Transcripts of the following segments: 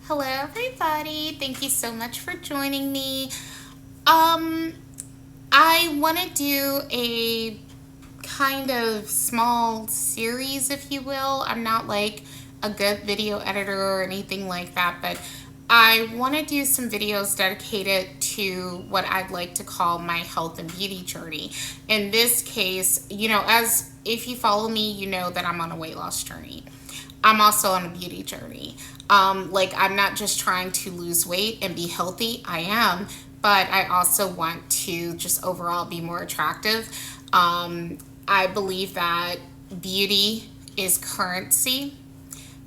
Hello, everybody. Thank you so much for joining me. I want to do a kind of small series, if you will. I'm not like a good video editor or anything like that, but I want to do some videos dedicated to what I'd like to call my health and beauty journey. In this case, as if you follow me, you know that I'm on a weight loss journey. I'm also on a beauty journey. I'm not just trying to lose weight and be healthy. I am, but I also want to just overall be more attractive. I believe that beauty is currency,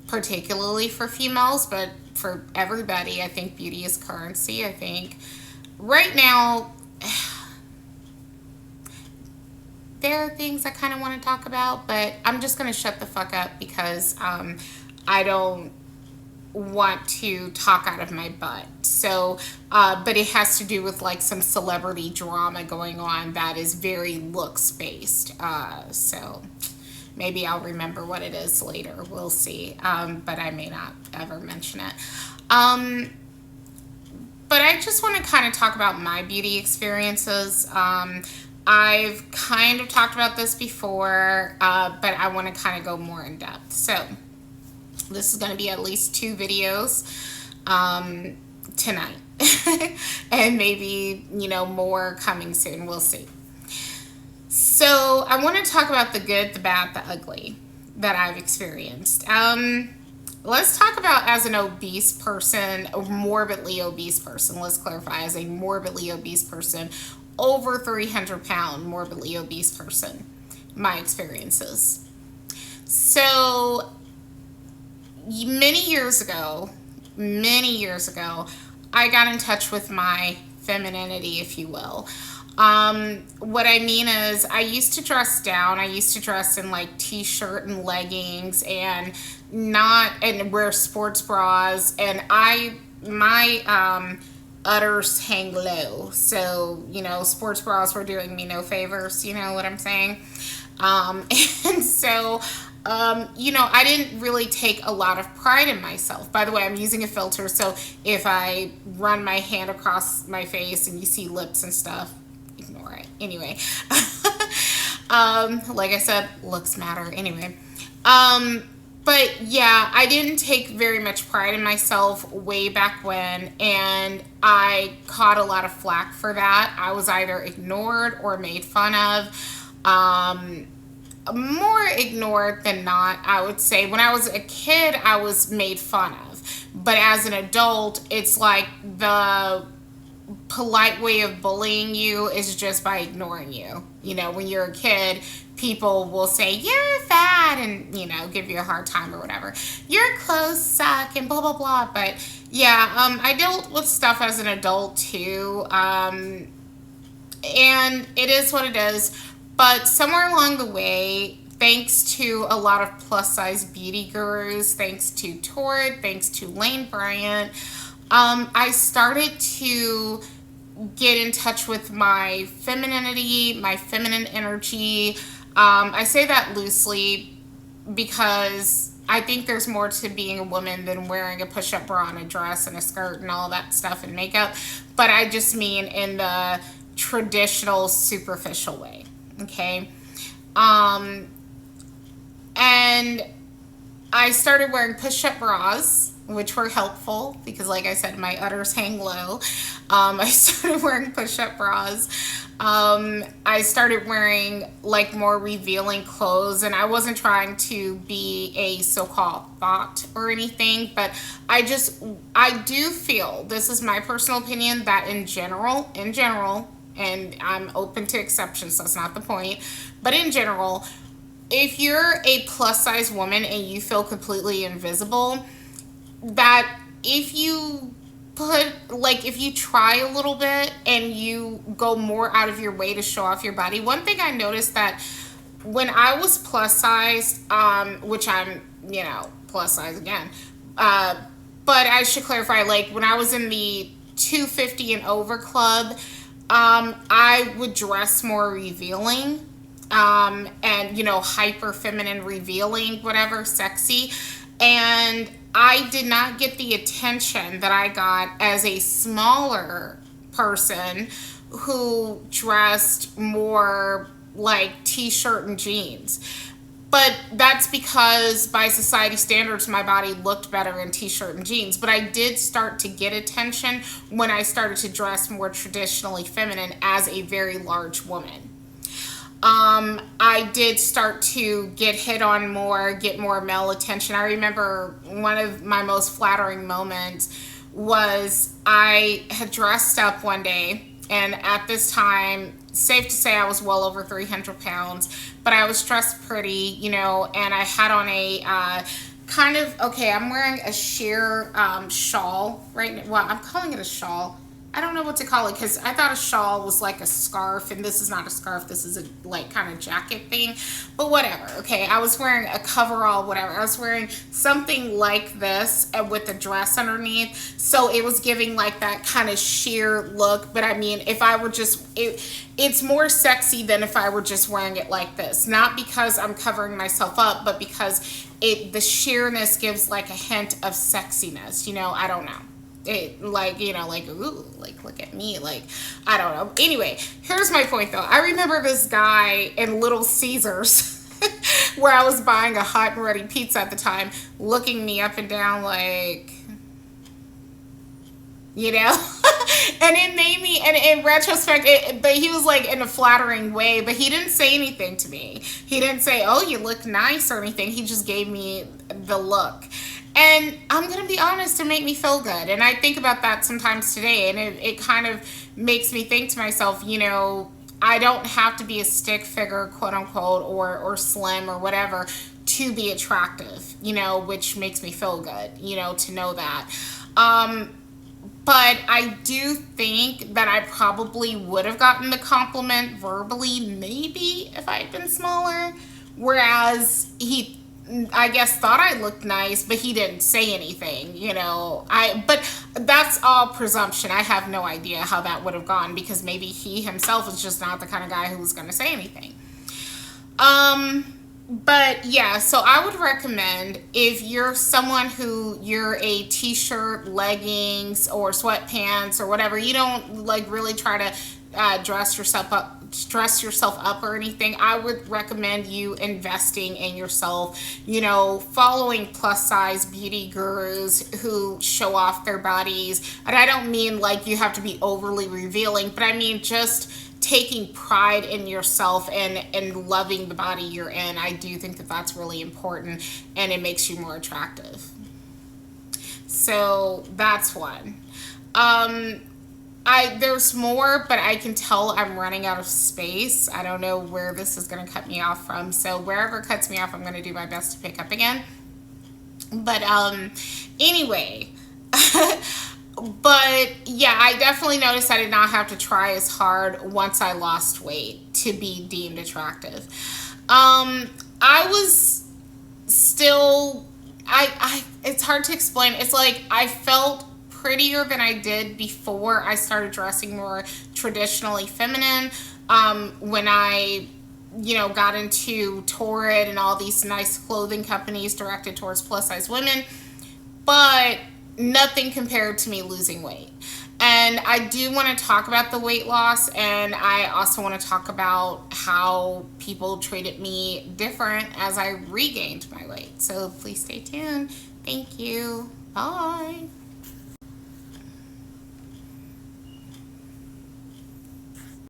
particularly for females, but for everybody, I think beauty is currency. I think right now there are things I kind of want to talk about, but I'm just going to shut the fuck up because I don't want to talk out of my butt. So, but it has to do with like some celebrity drama going on that is very looks based. So maybe I'll remember what it is later. We'll see. But I may not ever mention it. But I just want to kind of talk about my beauty experiences. I've kind of talked about this before, but I want to kind of go more in depth. So this is going to be at least 2 videos tonight. And maybe, more coming soon. We'll see. So I want to talk about the good, the bad, the ugly that I've experienced. Let's talk about as an obese person, a morbidly obese person. Let's clarify, as a morbidly obese person, over 300-pound morbidly obese person, my experiences. So many years ago, I got in touch with my femininity, if you will. What I mean is I used to dress down. I used to dress in like t-shirt and leggings and wear sports bras, and my udders hang low. So, sports bras were doing me no favors, you know what I'm saying? And so, I didn't really take a lot of pride in myself. By the way, I'm using a filter, so if I run my hand across my face and you see lips and stuff, ignore it. Anyway, like I said, looks matter. Anyway, but yeah, I didn't take very much pride in myself way back when, and I caught a lot of flack for that. I was either ignored or made fun of. More ignored than not, I would say. When I was a kid, I was made fun of. But as an adult, it's like the polite way of bullying you is just by ignoring you. When you're a kid, people will say, you're fat, and, give you a hard time or whatever. Your clothes suck, and blah, blah, blah. But, yeah, I dealt with stuff as an adult, too. And it is what it is. But somewhere along the way, thanks to a lot of plus-size beauty gurus, thanks to Torrid, thanks to Lane Bryant, I started to get in touch with my femininity, my feminine energy. I say that loosely because I think there's more to being a woman than wearing a push-up bra and a dress and a skirt and all that stuff and makeup. But I just mean in the traditional, superficial way. Okay. And I started wearing push-up bras, which were helpful because, like I said, my udders hang low. I started wearing push-up bras. I started wearing like more revealing clothes, and I wasn't trying to be a so-called thought or anything, but I do feel, this is my personal opinion, that in general, and I'm open to exceptions, so that's not the point, but in general, if you're a plus size woman and you feel completely invisible, that if you try a little bit and you go more out of your way to show off your body. One thing I noticed that when I was plus size, which I'm, plus size again, but I should clarify, like when I was in the 250 and over club, I would dress more revealing, and hyper feminine, revealing, whatever, sexy. And I did not get the attention that I got as a smaller person who dressed more like t-shirt and jeans. But that's because by society standards, my body looked better in t-shirt and jeans. But I did start to get attention when I started to dress more traditionally feminine as a very large woman. I did start to get hit on more, get more male attention. I remember one of my most flattering moments was I had dressed up one day, and at this time, safe to say I was well over 300 pounds, but I was dressed pretty, you know, and I had on a kind of, okay, I'm wearing a sheer shawl right now. Well, I'm calling it a shawl. I don't know what to call it because I thought a shawl was like a scarf, and this is not a scarf. This is a like kind of jacket thing, but whatever. Okay, I was wearing a coverall, whatever. I was wearing something like this with a dress underneath, so it was giving like that kind of sheer look. But I mean, if I were just it's more sexy than if I were just wearing it like this. Not because I'm covering myself up, but because the sheerness gives like a hint of sexiness. You know, I don't know. It like, you know, like, ooh, like look at me, like I don't know. Anyway, here's my point though. I remember this guy in Little Caesars where I was buying a hot and ready pizza at the time, looking me up and down like, you know. And it made me, and in retrospect, but he was like in a flattering way, but he didn't say anything to me. He didn't say, oh, you look nice or anything. He just gave me the look. And I'm going to be honest, it made me feel good. And I think about that sometimes today, and it kind of makes me think to myself, you know, I don't have to be a stick figure, quote unquote, or slim or whatever to be attractive, you know, which makes me feel good, you know, to know that. But I do think that I probably would have gotten the compliment verbally, maybe, if I had been smaller. Whereas he, I guess, thought I looked nice, but he didn't say anything, you know. But that's all presumption. I have no idea how that would have gone because maybe he himself is just not the kind of guy who was going to say anything. But yeah, so I would recommend if you're someone who you're a t-shirt, leggings, or sweatpants or whatever, you don't like really try to dress yourself up or anything. I would recommend you investing in yourself, you know, following plus size beauty gurus who show off their bodies. And I don't mean like you have to be overly revealing, but I mean just taking pride in yourself and loving the body you're in. I do think that that's really important, and it makes you more attractive. So that's one. There's more, but I can tell I'm running out of space. I don't know where this is going to cut me off from. So wherever it cuts me off, I'm going to do my best to pick up again. But anyway, but yeah, I definitely noticed I did not have to try as hard once I lost weight to be deemed attractive. I was still, it's hard to explain. It's like I felt prettier than I did before I started dressing more traditionally feminine. When I, you know, got into Torrid and all these nice clothing companies directed towards plus size women, but nothing compared to me losing weight. And I do want to talk about the weight loss, and I also want to talk about how people treated me different as I regained my weight. So please stay tuned. Thank you. Bye.